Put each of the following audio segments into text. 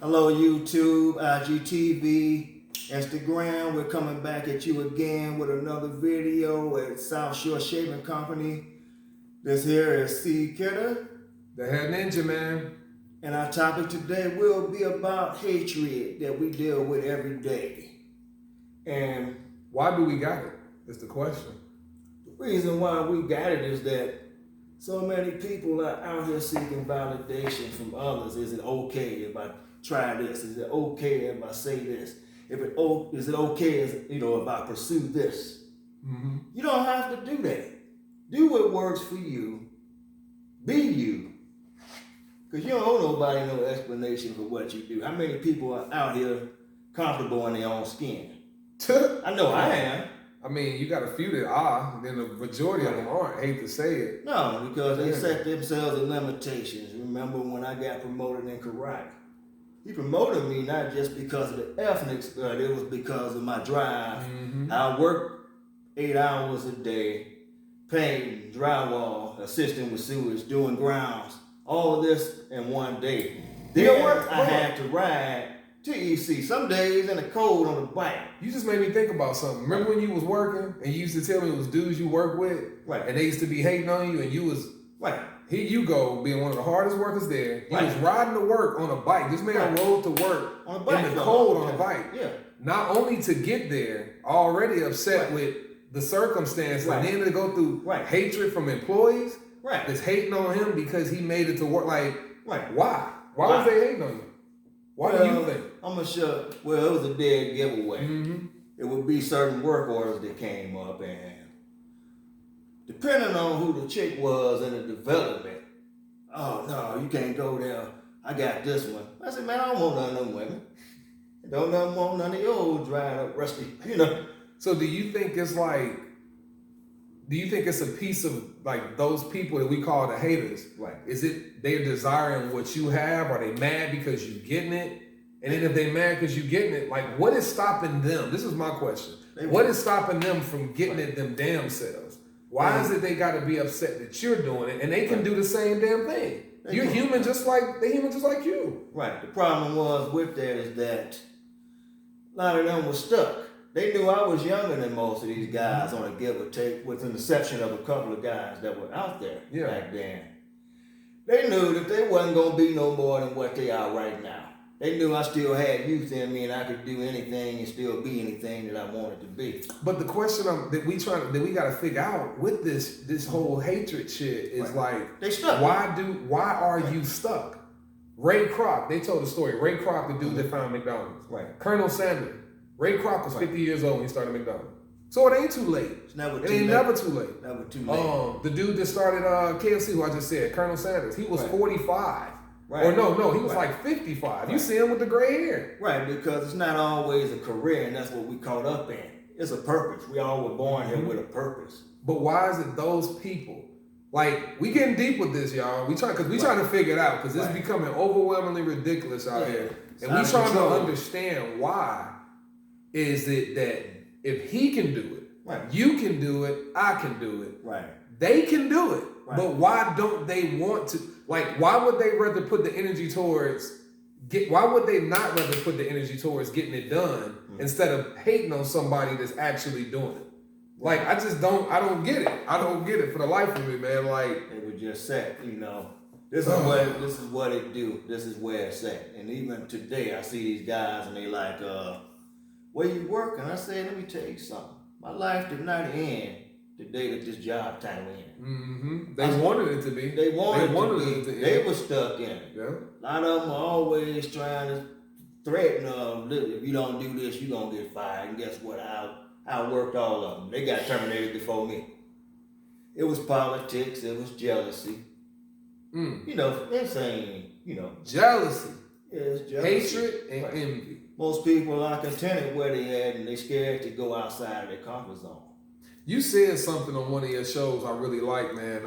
Hello, YouTube, IGTV, Instagram. We're coming back at you again with another video at South Shore Shaving Company. This here is C. Kidder. The head ninja, man. And our topic today will be about hatred that we deal with every day. And why do we got it? Is the question. The reason why we got it is that so many people are out here seeking validation from others. Is it okay if I try this? Is it okay if I say this? Is it okay if I pursue this? Mm-hmm. You don't have to do that. Do what works for you. Be you. Because you don't owe nobody no explanation for what you do. How many people are out here comfortable in their own skin? I know I am. I mean, you got a few that are, then the majority of them aren't. Hate to say it. No, because they set themselves a limitations. Remember when I got promoted in karate? He promoted me not just because of the ethnics, but it was because of my drive. Mm-hmm. I worked 8 hours a day, painting, drywall, assisting with sewage, doing grounds, all of this in one day. Then I had to ride to EC, some days in the cold on the bike. You just made me think about something. Remember when you was working and you used to tell me it was dudes you work with? Right. And they used to be hating on you and you was... Right. Here you go, being one of the hardest workers there. He was riding to work on a bike. This man rode to work on a bike, in the cold on a bike. Yeah. Not only to get there, already upset with the circumstance, and then to go through hatred from employees that's hating on him because he made it to work. Like, why? Why was they hating on you? Why do you think? I'm gonna show. Well, it was a dead giveaway. Mm-hmm. It would be certain work orders that came up, and depending on who the chick was in the development, oh no, you can't go there. I got this one. I said, man, I don't want none of them women. I don't want none of your old dried up, rusty, So do you think it's a piece of like those people that we call the haters? Right. Is it they're desiring what you have? Are they mad because you getting it? And then if they mad because you getting it, like what is stopping them? This is my question. What is stopping them from getting it them damn selves? Why is it they got to be upset that you're doing it and they can do the same damn thing? You're human just like you. Right. The problem was with that is that a lot of them were stuck. They knew I was younger than most of these guys on a give or take, with an exception of a couple of guys that were out there back then. They knew that they wasn't going to be no more than what they are right now. They knew I still had youth in me and I could do anything and still be anything that I wanted to be. But the question that we got to figure out with this whole hatred shit is like, they stuck. Why are you stuck? Ray Kroc, they told the story. Ray Kroc, the dude that found McDonald's. Right. Colonel Sanders. Ray Kroc was 50 years old when he started McDonald's. So it ain't too late. Never too late. Never too late. The dude that started KFC, who I just said, Colonel Sanders, he was 45. Right. Or no, he was like 55. You see him with the gray hair. Right, because it's not always a career, and that's what we caught up in. It's a purpose. We all were born here with a purpose. But why is it those people? Like, we getting deep with this, y'all. We trying to figure it out, because it's becoming overwhelmingly ridiculous out here. And we trying to understand why is it that if he can do it, you can do it, I can do it, they can do it. But why don't they want to? Like, why would they rather put the energy towards why would they not rather put the energy towards getting it done instead of hating on somebody that's actually doing it? Like, I don't get it. I don't get it for the life of me, man. Like, they were just set, this is what it do. This is where it's at. And even today, I see these guys and they like, where you working? I say, let me tell you something. My life did not end the day that this job title ended. Mm-hmm. They wanted it to be. They wanted it to be. They were stuck in it. Yeah. A lot of them are always trying to threaten, if you don't do this, you're going to get fired. And guess what? I worked all of them. They got terminated before me. It was politics. It was jealousy. Insane, Jealousy. Yeah, it's jealousy. Hatred and envy. Most people are contented where they at and they scared to go outside of their comfort zone. You said something on one of your shows I really like, man.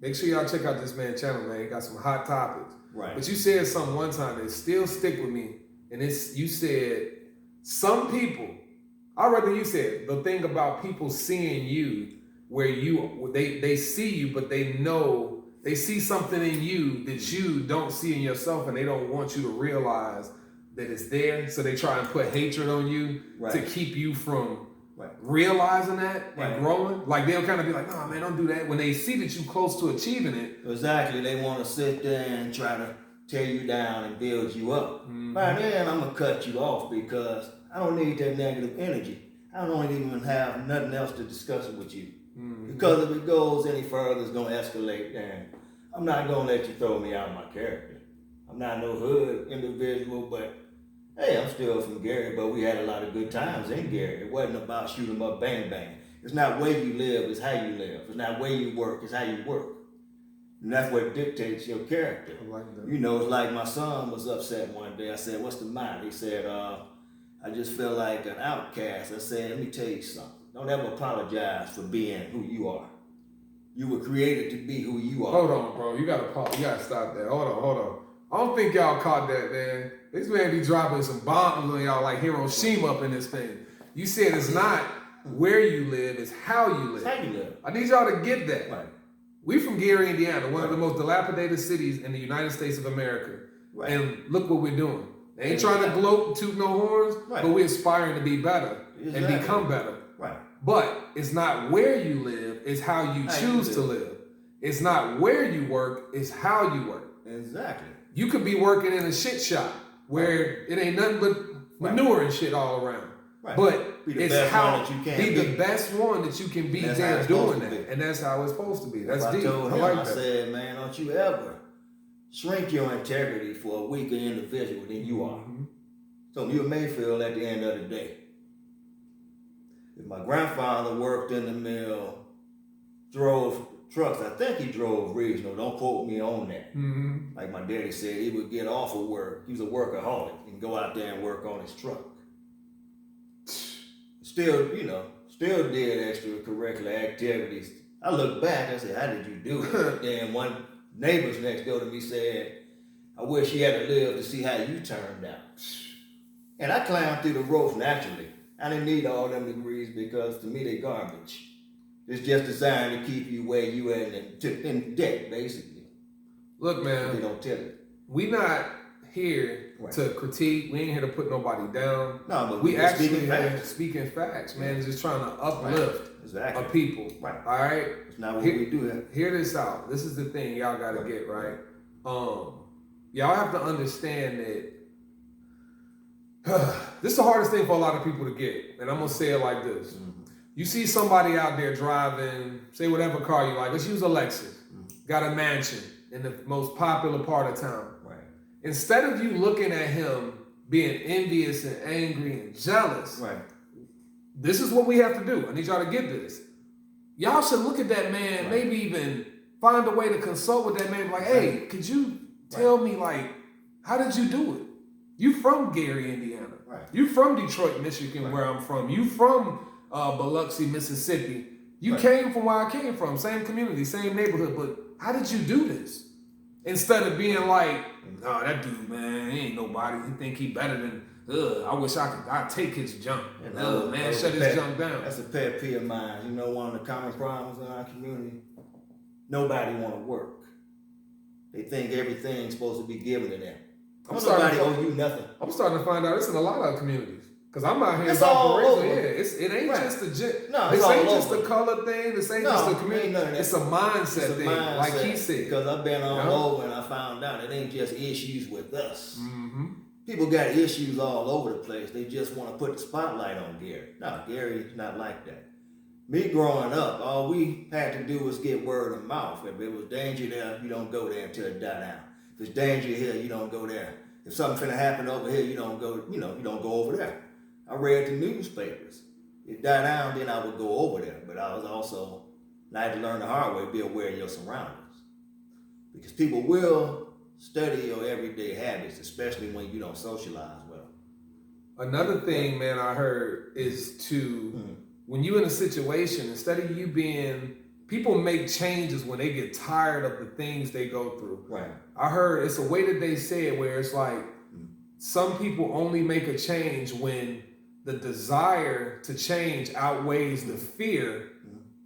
Make sure y'all check out this man's channel, man. He got some hot topics. Right. But you said something one time that still stick with me. And you said, some people, I'd rather you said the thing about people seeing you where they see you, but they know they see something in you that you don't see in yourself, and they don't want you to realize that it's there. So they try and put hatred on you to keep you from realizing that and growing. Like they'll kind of be like, "No, man, don't do that." When they see that you close to achieving it, exactly, they want to sit there and try to tear you down and build you up. By then, I'm gonna cut you off because I don't need that negative energy. I don't even have nothing else to discuss it with you. Because if it goes any further, it's gonna escalate, and I'm not gonna let you throw me out of my character. I'm not no hood individual, but hey, I'm still from Gary, but we had a lot of good times in Gary. It wasn't about shoot 'em up, bang, bang. It's not where you live, it's how you live. It's not where you work, it's how you work. And that's what dictates your character. I like that. You know, it's like my son was upset one day. I said, "What's the matter?" He said, "I just feel like an outcast." I said, "Let me tell you something. Don't ever apologize for being who you are. You were created to be who you are." Hold on, bro. You gotta stop that. Hold on. I don't think y'all caught that, man. This man be dropping some bombs on y'all like Hiroshima up in this thing. You said it's not where you live, it's how you live. It's how you live. I need y'all to get that. Right. We from Gary, Indiana, one of the most dilapidated cities in the United States of America. Right. And look what we're doing. They ain't trying to gloat, toot no horns, but we're aspiring to be better and become better. Right. But it's not where you live, it's how you choose to live. It's not where you work, it's how you work. Exactly. You could be working in a shit shop where it ain't nothing but manure and shit all around. Right. But Be the it's best how one that you can be be. the best one that you can be there doing that. And that's how it's supposed to be. That's deep. I told him, like I that. said, "Man, don't you ever shrink your integrity for a weaker individual than you are." So you're Mayfield at the end of the day. If my grandfather worked in the mill, drove trucks, I think he drove regional, don't quote me on that. Like my daddy said, he would get off of work. He was a workaholic and go out there and work on his truck. Still did extracurricular activities. I look back and said, "How did you do it?" Then one neighbors next door to me said, "I wish he had to live to see how you turned out." And I climbed through the ropes naturally. I didn't need all them degrees because to me they garbage. It's just designed to keep you where you in debt, basically. Look, man, They don't tell you. we not here to critique. We ain't here to put nobody down. No, but we actually facts. speaking facts, man. Just trying to uplift a people. Right. All right. It's not what we do here. Hear this out. This is the thing y'all got to get right. Y'all have to understand that this is the hardest thing for a lot of people to get, and I'm gonna say it like this. You see somebody out there driving, say whatever car you like. Let's use a Lexus. Got a mansion in the most popular part of town. Right. Instead of you looking at him being envious and angry and jealous, this is what we have to do. I need y'all to get this. Y'all should look at that man, maybe even find a way to consult with that man. Like, "Hey, could you tell me, like, how did you do it? You from Gary, Indiana. You from Detroit, Michigan, where I'm from. You from Biloxi, Mississippi. You came from where I came from. Same community, same neighborhood. But how did you do this?" Instead of being like, "Nah, that dude, man, he ain't nobody. He think he better than, I wish I'd take his junk. Man, shut his junk down." That's a pet peeve of mine. You know, one of the common problems in our community? Nobody want to work. They think everything's supposed to be given to them. Nobody owe you nothing. I'm starting to find out it's in a lot of communities. Because I'm out here It's about all over. It ain't just a this it's ain't all just over. a color thing. This ain't just a community. Ain't none of that. It's a mindset It's a thing, mindset, like he said. Because I've been all over and I found out it ain't just issues with us. Mm-hmm. People got issues all over the place. They just want to put the spotlight on Gary. No, Gary's not like that. Me growing up, all we had to do was get word of mouth. If it was danger there, you don't go there until it die down. If it's danger here, you don't go there. If something finna happen over here, you don't go over there. I read the newspapers. It died down, then I would go over there. But I was also, I had to learn the hard way, be aware of your surroundings. Because people will study your everyday habits, especially when you don't socialize well. Another thing, man, I heard is to, when you're in a situation, instead of you being, people make changes when they get tired of the things they go through. Right. I heard it's a way that they say it where it's like, some people only make a change when the desire to change outweighs the fear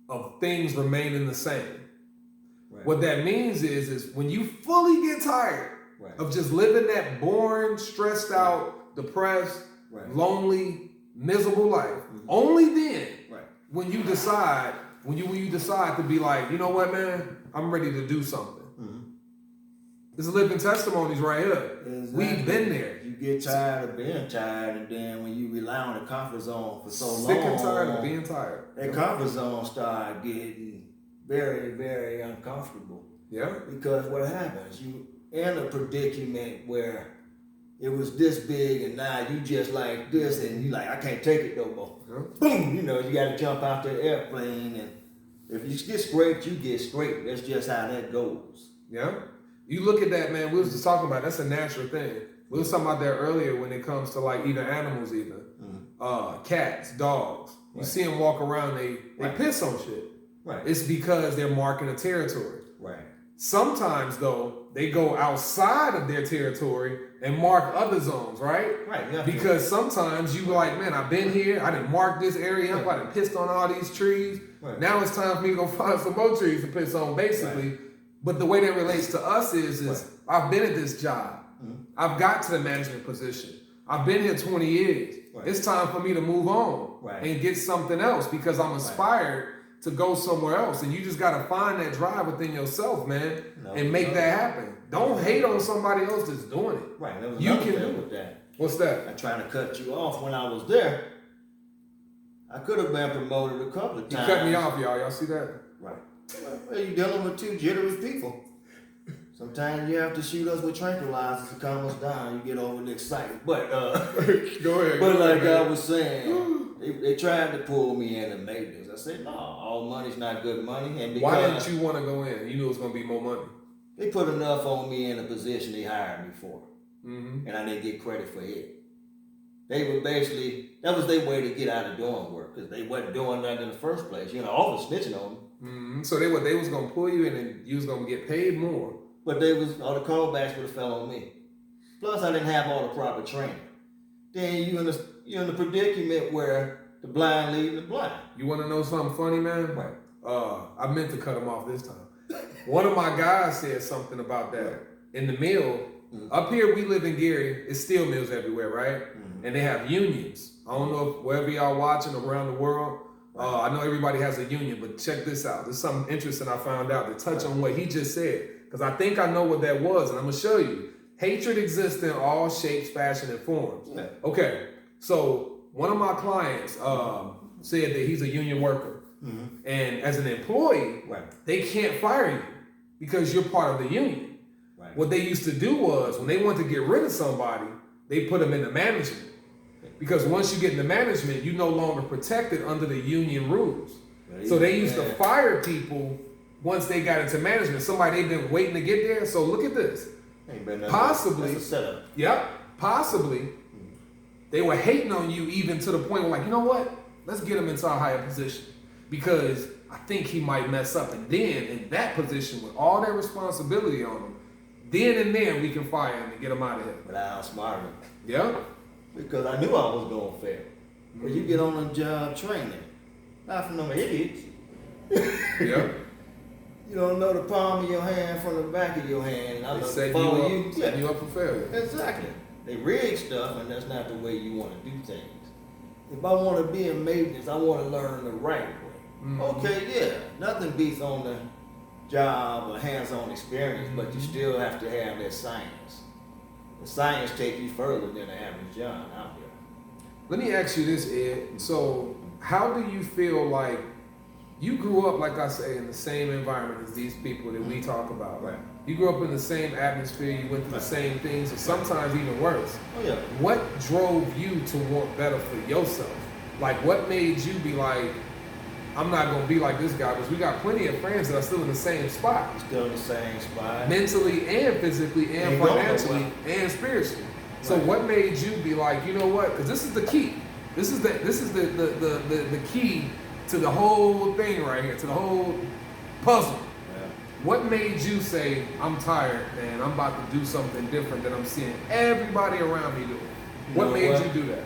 of things remaining the same. What that means is when you fully get tired of just living that boring, stressed out, depressed, lonely, miserable life, only then, when you decide to be like, you know what, man, I'm ready to do something. This is living testimonies right here. Exactly. We've been there. You get tired of being tired, and then when you rely on the comfort zone for so long, sick and tired of being tired. That comfort zone start getting very, very uncomfortable. Yeah. Because what happens, you in a predicament where it was this big and now you just like this and you like, I can't take it no more. Yeah. Boom, you know, you got to jump out the airplane, and if you get scraped, you get scraped. That's just how that goes. Yeah. You look at that, man, we was just talking about, that's a natural thing. We was talking about that earlier when it comes to like either animals either. Cats, dogs. You see them walk around, they piss on shit. It's because they're marking a territory. Sometimes though, they go outside of their territory and mark other zones, right? Because sometimes you like, man, I've been here, I didn't mark this area up, I done pissed on all these trees. Now it's time for me to go find some more trees to piss on, basically. But the way that relates to us is I've been at this job. I've got to the management position. I've been here 20 years. It's time for me to move on and get something else because I'm inspired to go somewhere else. And you just got to find that drive within yourself, man, and make that happen. Don't hate on somebody else that's doing it. There was you can do with that. What's that? I'm trying to cut you off. When I was there, I could have been promoted a couple of times. You cut me off, y'all. Y'all see that? Well, you're dealing with two jittery people. Sometimes you have to shoot us with tranquilizers to calm us down. You get overly excited. But go ahead. But like I was saying, they tried to pull me into maintenance. I said, no, all money's not good money. And why didn't you want to go in? You knew it was going to be more money. They put enough on me in a position they hired me for, and I didn't get credit for it. They were basically, that was their way to get out of doing work because they wasn't doing nothing in the first place. You know, all the snitching on them. So they was gonna pull you in and you was gonna get paid more. But all the callbacks would have fell on me. Plus I didn't have all the proper training. Then you're in the predicament where the blind lead the blind. You wanna know something funny, man? I meant to cut him off this time. One of my guys said something about that. In the mill, up here we live in Gary, it's steel mills everywhere, right? And they have unions. I don't know if wherever y'all watching around the world, I know everybody has a union, but check this out. There's something interesting I found out to touch on what he just said. Because I think I know what that was, and I'm going to show you. Hatred exists in all shapes, fashion, and forms. Okay, so one of my clients said that he's a union worker. And as an employee, they can't fire you because you're part of the union. What they used to do was, when they wanted to get rid of somebody, they put them in the management. Because once you get into management, you're no longer protected under the union rules. So they used to fire people once they got into management. Somebody they've been waiting to get there. So look at this. Possibly, that's a setup. Yep. Possibly, they were hating on you even to the point where like, you know what? Let's get him into a higher position because I think he might mess up. And then in that position with all that responsibility on him, then and there we can fire him and get him out of here. But I outsmarted him. Yeah. Because I knew I was going to fail. When you get on the job training, not from them idiots. Yeah. You don't know the palm of your hand from the back of your hand. They set you up for failure. Exactly. They rig stuff, and that's not the way you want to do things. If I want to be in maintenance, I want to learn the right way. Okay, yeah. Nothing beats on the job or hands-on experience, but you still have to have that science. The science take you further than the average John out there. Let me ask you this, Ed. So how do you feel like you grew up, like I say, in the same environment as these people that we talk about? You grew up in the same atmosphere, you went through the same things, or sometimes even worse. What drove you to want better for yourself? Like what made you be like, I'm not going to be like this guy, because we got plenty of friends that are still in the same spot. Still in the same spot. Mentally and physically and financially and spiritually. So what made you be like, you know what? Because this is the key. This is the key to the whole thing right here, to the whole puzzle. What made you say, I'm tired, man, I'm about to do something different than I'm seeing everybody around me do? What made you do that?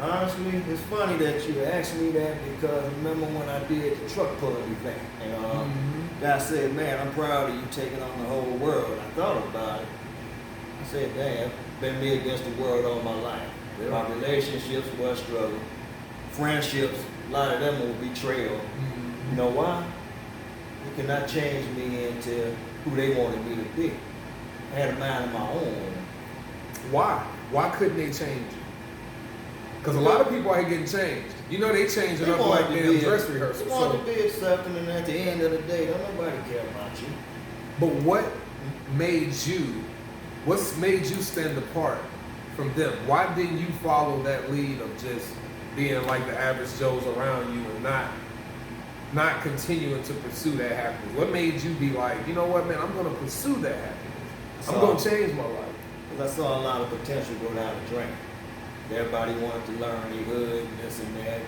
Honestly, it's funny that you asked me that because remember when I did the truck pulling event and Guy said, man, I'm proud of you taking on the whole world. I thought about it. I said, damn, been me against the world all my life. Yeah. My relationships were a struggle. Friendships, a lot of them were betrayal. Mm-hmm. You know why? They cannot change me into who they wanted me to be. I had a mind of my own. Why? Why couldn't they change you? Because a lot of people are getting changed. You know they changing up like damn dress rehearsal. They want to be accepting, and at the end of the day, don't nobody care about you. But what made you? What's made you stand apart from them? Why didn't you follow that lead of just being like the average Joes around you and not continuing to pursue that happiness? What made you be like, you know what, man, I'm going to pursue that happiness. I'm going to change my life. Because I saw a lot of potential go down the drain. Everybody wanted to learn the hood and this and that.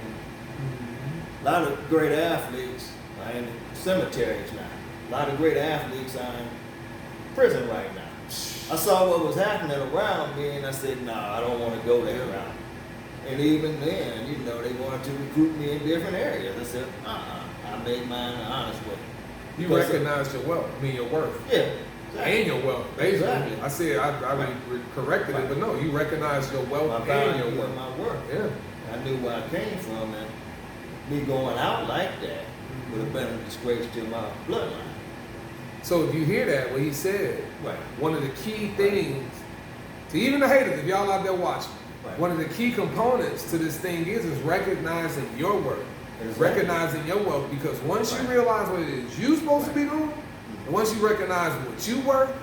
A lot of great athletes are in cemeteries now. A lot of great athletes are in prison right now. I saw what was happening around me and I said, nah, I don't want to go that route. And even then, you know, they wanted to recruit me in different areas. I said, I made mine the honest way. You recognize your wealth, your worth. Yeah. Exactly. And your wealth, basically. Exactly. I said, I corrected it, but no, you recognize your wealth and your worth. My worth. Yeah. I knew where I came from, and me going out like that would have been a disgrace to my bloodline. So if you hear that, what he said, right. One of the key things, to even the haters, if y'all out there watching, right. One of the key components to this thing is recognizing your worth, recognizing your wealth, because once you realize what it is you're supposed to be doing, and once you recognize what you worth,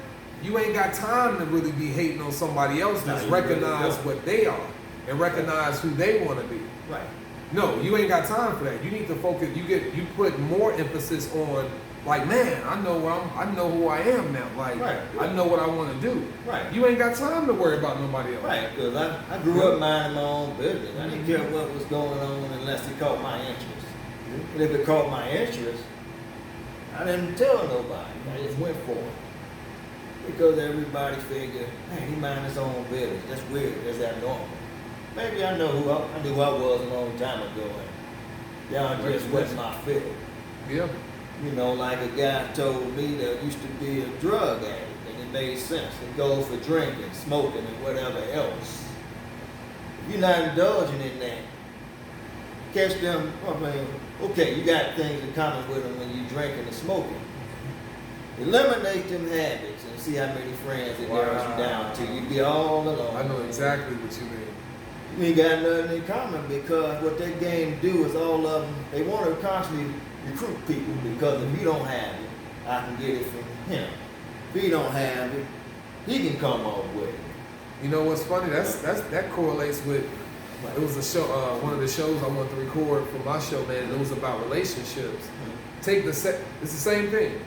you ain't got time to really be hating on somebody else. Just recognize what they are and recognize who they want to be. Right. No, you ain't got time for that. You need to focus. You put more emphasis on, like, man, I know who I am now. Like, I know what I want to do. Right. You ain't got time to worry about nobody else. Right. Because I grew up minding my own business. I didn't care what was going on unless it caught my interest. And if it caught my interest, I didn't tell nobody. I just went for it. Because everybody figured, man, he mind his own business. That's weird. That's abnormal. Maybe I knew who I was a long time ago. And y'all just wet my fiddle. Yeah. You know, like a guy told me that used to be a drug addict, and it made sense. It goes for drinking, smoking, and whatever else. If you're not indulging in that, catch them, okay, you got things in common with them when you drinking and smoking. Eliminate them habits and see how many friends it narrows you down to. You be all alone. I know exactly what you mean. You ain't got nothing in common, because what that game do is all of them, they want to constantly recruit people, because if you don't have it, I can get it from him. If he don't have it, he can come up with it. You know what's funny? That correlates with, it was a show, one of the shows I wanted to record for my show, man, and it was about relationships. It's the same thing.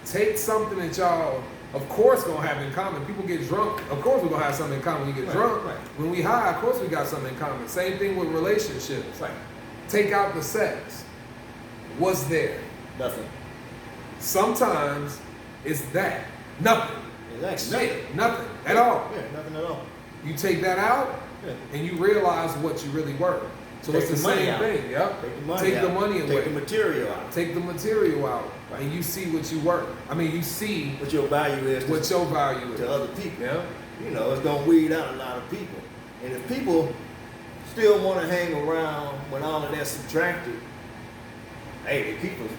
Take something that y'all, of course, gonna have in common. People get drunk, of course we're gonna have something in common when you get drunk. Right. When we high, of course we got something in common. Same thing with relationships. Right. Take out the sex. What's there? Nothing. Sometimes it's that. Nothing. Exactly. Nothing at all. Yeah, nothing at all. You take that out, and you realize what you really were. So it's the same thing. Yep. Take the money away. Take the material out. Take the material out, and you see what you were. I mean, you see what your value is. What your value is to other people. Yeah. You know, it's gonna weed out a lot of people. And if people still want to hang around when all of that's subtracted, hey, they keep us.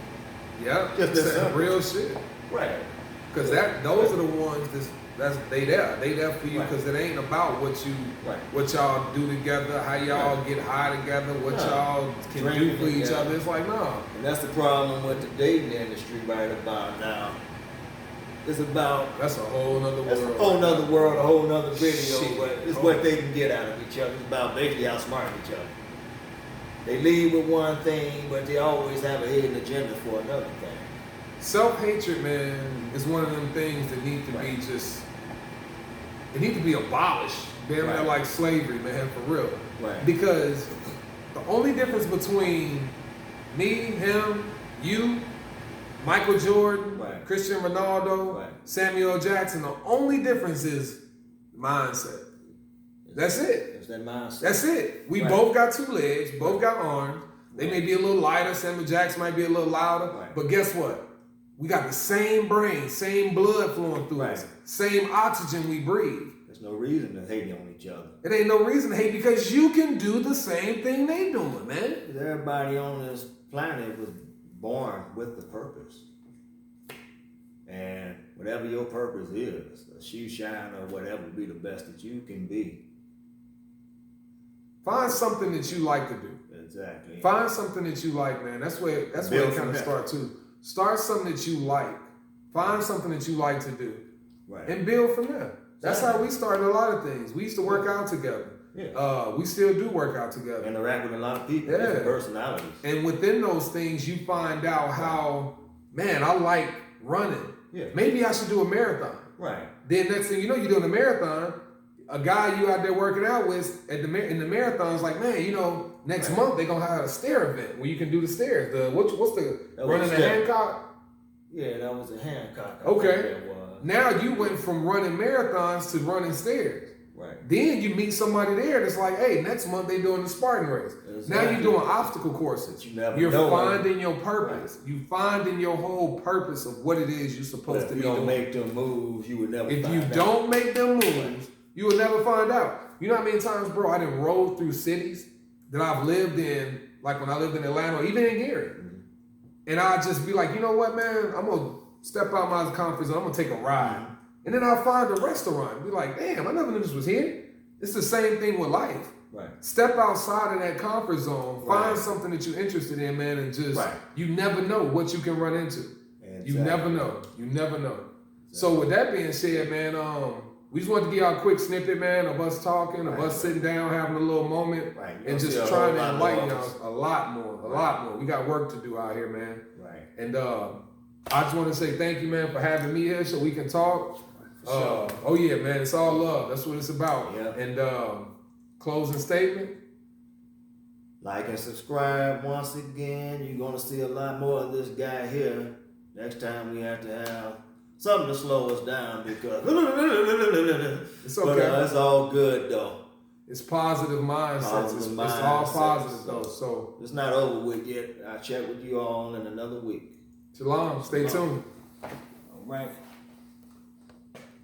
Yeah. Just that real shit. Right. Because those are the ones they there for you, because it ain't about what y'all do together, how y'all get high together, what y'all can do for each other. It's like, no. And that's the problem with the dating industry right about now. It's about, that's a whole nother world. That's a whole nother world, a whole nother video. But it's what they can get out of each other. It's about basically outsmarting each other. They lead with one thing, but they always have a hidden agenda for another thing. Self-hatred, man, is one of them things that need to be it need to be abolished. Damn near like slavery, man, for real. Right. Because the only difference between me, him, you, Michael Jordan, Cristiano Ronaldo, Samuel Jackson, the only difference is mindset. That's it. It's that mindset. That's it. We both got two legs, both got arms. They may be a little lighter. Samuel Jackson might be a little louder. But guess what? We got the same brain, same blood flowing through us, same oxygen we breathe. There's no reason to hate on each other. It ain't no reason to hate because you can do the same thing they doing, man. Because everybody on this planet was born with a purpose. And whatever your purpose is, a shoe shine or whatever, be the best that you can be. Find something that you like to do. Exactly. Find something that you like, man. That's where it kind of starts too. Start something that you like. Find something that you like to do. Right. And build from there. That's how we started a lot of things. We used to work out together. Yeah. We still do work out together. Interact with a lot of people, different personalities. And within those things, you find out how, man, I like running. Yeah. Maybe I should do a marathon. Right. Then next thing you know, you're doing a marathon. A guy you out there working out with in the marathon's like, man, you know, next month they're gonna have a stair event where you can do the stairs. What's the running the Hancock? Yeah, that was a Hancock. Okay. Now you went from running marathons to running stairs. Right. Then you meet somebody there that's like, hey, next month they doing the Spartan race. Exactly. Now you're doing obstacle courses. You're finding your purpose. You finding your whole purpose of what it is you're supposed to be doing. If you don't make them moves, you would never find out. If you don't make them moves, you will never find out. You know how many times, bro, I done rode through cities that I've lived in, like when I lived in Atlanta or even in Gary. Mm-hmm. And I'd just be like, you know what, man, I'm going to step out my comfort zone. I'm going to take a ride. Mm-hmm. And then I'll find a restaurant and be like, damn, I never knew this was here. It's the same thing with life. Right. Step outside of that comfort zone. Find something that you're interested in, man, and just, you never know what you can run into. Exactly. You never know. You never know. Exactly. So with that being said, man, we just wanted to give y'all a quick snippet, man, of us talking, of us sitting down, having a little moment, and just trying to enlighten y'all a lot more. We got work to do out here, man. Right. And I just want to say thank you, man, for having me here so we can talk. Sure. Oh yeah, man, it's all love. That's what it's about. Yep. And closing statement. Like and subscribe once again. You're gonna see a lot more of this guy here. Next time we have to have something to slow us down because it's okay. But it's all good though. It's positive mindsets. It's all positive though. So it's not over with yet. I'll check with you all in another week. Shalom. Stay tuned. All right.